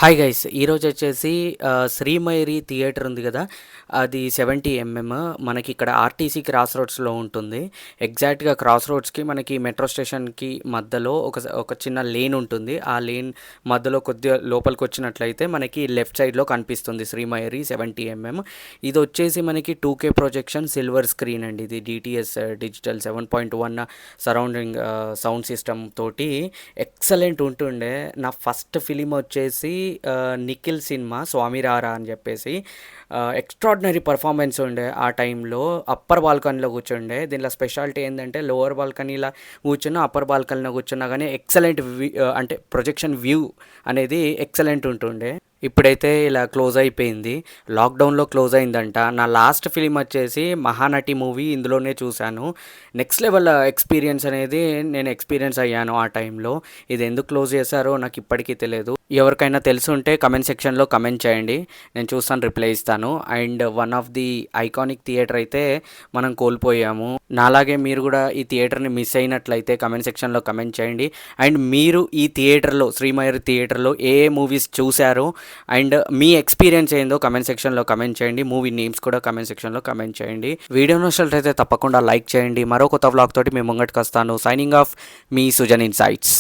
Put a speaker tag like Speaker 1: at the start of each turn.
Speaker 1: Hi guys ఈరోజు వచ్చేసి శ్రీమయూరి theatre ఉంది కదా, అది 70 mm మనకి ఇక్కడ ఆర్టీసీ క్రాస్ రోడ్స్లో ఉంటుంది. ఎగ్జాక్ట్గా క్రాస్ రోడ్స్కి మనకి మెట్రో స్టేషన్కి మధ్యలో ఒక చిన్న లేన్ ఉంటుంది. ఆ లేన్ మధ్యలో కొద్దిగా లోపలికి వచ్చినట్లయితే మనకి లెఫ్ట్ సైడ్లో కనిపిస్తుంది శ్రీమయూరి 70 mm. ఇది వచ్చేసి మనకి 2K ప్రొజెక్షన్ సిల్వర్ స్క్రీన్ అండి. ఇది DTS digital 7.1 surrounding sound system తోటి ఎక్సలెంట్ ఉంటుండే. నా ఫస్ట్ ఫిలిం వచ్చేసి నిఖిల్ సినిమా స్వామి రారా అని చెప్పేసి ఎక్స్ట్రాడినరీ పర్ఫార్మెన్స్ ఉండే. ఆ టైంలో అప్పర్ బాల్కనీలో కూర్చుండే. దీనిలో స్పెషాలిటీ ఏంటంటే లోవర్ బాల్కనీలో కూర్చున్నా అప్పర్ బాల్కనీలో కూర్చున్నా కానీ ఎక్సలెంట్ అంటే ప్రొజెక్షన్ వ్యూ అనేది ఎక్సలెంట్ ఉంటుండే. ఇప్పుడైతే ఇలా క్లోజ్ అయిపోయింది, లాక్డౌన్లో క్లోజ్ అయిందంట. నా లాస్ట్ ఫిలిం వచ్చేసి మహానటి మూవీ, ఇందులోనే చూశాను. నెక్స్ట్ లెవెల్ ఎక్స్పీరియన్స్ అనేది నేను ఎక్స్పీరియన్స్ అయ్యాను ఆ టైంలో. ఇది ఎందుకు క్లోజ్ చేశారో నాకు ఇప్పటికీ తెలియదు. ఎవరికైనా తెలిసి ఉంటే కమెంట్ సెక్షన్లో కమెంట్ చేయండి, నేను చూస్తాను, రిప్లై ఇస్తాను. And one of the iconic theatre అయితే మనం కోల్పోయాము. నాలాగే మీరు కూడా ఈ థియేటర్ని మిస్ అయినట్లయితే కమెంట్ సెక్షన్లో కమెంట్ చేయండి. అండ్ మీరు ఈ థియేటర్లో శ్రీమయూరి థియేటర్లో ఏ మూవీస్ చూశారో అండ్ మీ ఎక్స్పీరియన్స్ ఏందో కమెంట్ సెక్షన్లో కమెంట్ చేయండి. మూవీ నేమ్స్ కూడా కమెంట్ సెక్షన్లో కమెంట్ చేయండి. వీడియో నచ్చినట్లయితే తప్పకుండా లైక్ చేయండి. మరో కొత్త వ్లాగ్ తోటి మేము ముంగటికి వస్తాను. సైనింగ్ ఆఫ్ మీ సుజన్ ఇన్సైట్స్.